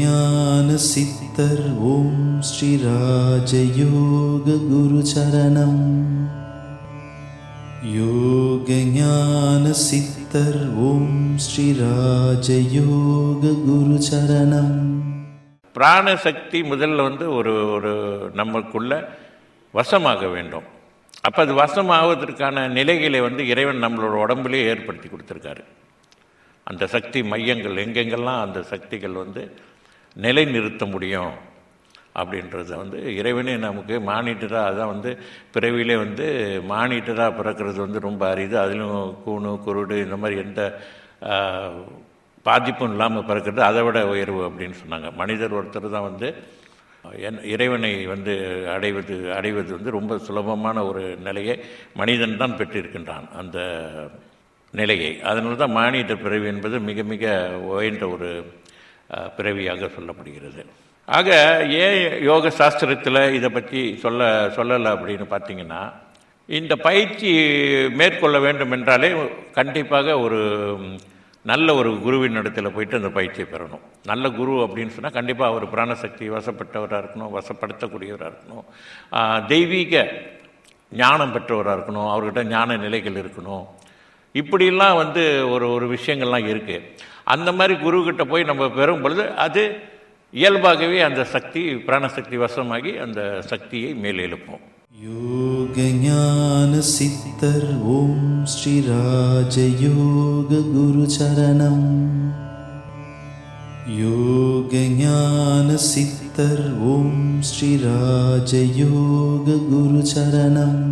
ஞான சித்தர் ஓம் ஸ்ரீ ராஜயோக குரு சரணம். யோக ஞான சித்தர் ஓம் ஸ்ரீ ராஜயோக குரு சரணம். பிராணசக்தி முதல்ல ஒரு ஒரு நமக்குள்ள வசமாக வேண்டும். அப்போ அது வசமாவதற்கான நிலைகளை இறைவன் நம்மளோட உடம்புலேயே ஏற்படுத்தி கொடுத்துருக்காரு. அந்த சக்தி மையங்கள் எங்கெங்கெல்லாம் அந்த சக்திகள் நிலை நிறுத்த முடியும் அப்படின்றத இறைவனே நமக்கு மானிட்டராக, அதான் பிறவிலே மானிட்டராக பிறக்கிறது ரொம்ப அரிது. அதிலும் கூணு குருடு இந்த மாதிரி எந்த பாதிப்பும் இல்லாமல் பிறக்கிறது அதை விட உயர்வு அப்படின்னு சொன்னாங்க. மனிதர் ஒருத்தர் தான் இறைவனை அடைவது ரொம்ப சுலபமான ஒரு நிலையை மனிதன் தான் பெற்றிருக்கின்றான். அந்த நிலையை அதனால தான் மானிட பிறவி என்பது மிக மிக உயர்ந்த ஒரு பிறவியாக சொல்லப்படுகிறது. ஆக ஏன் யோக சாஸ்திரத்தில் இதை பற்றி சொல்லலை அப்படின்னு பார்த்தீங்கன்னா, இந்த பயிற்சி மேற்கொள்ள வேண்டும் என்றாலே கண்டிப்பாக ஒரு நல்ல ஒரு குருவின் இடத்துல போயிட்டு அந்த பயிற்சியை பெறணும். நல்ல குரு அப்படின்னு சொன்னால் கண்டிப்பாக அவர் பிராணசக்தி வசப்பட்டவராக இருக்கணும், வசப்படுத்தக்கூடியவராக இருக்கணும், தெய்வீக ஞானம் பெற்றவராக இருக்கணும், அவர்கிட்ட ஞான நிலைகள் இருக்கணும். இப்படிலாம் ஒரு விஷயங்கள்லாம் இருக்குது. அந்த மாதிரி குருக்கிட்ட போய் நம்ம பெறும் பொழுது அது இயல்பாகவே அந்த சக்தி பிராணசக்தி வசமாகி அந்த சக்தியை மேலெழுப்போம். யோக ஞான சித்தர் ஓம் ஸ்ரீ ராஜயோக குரு சரணம். யோக ஞான சித்தர் ஓம் ஸ்ரீ ராஜயோக குரு சரணம்.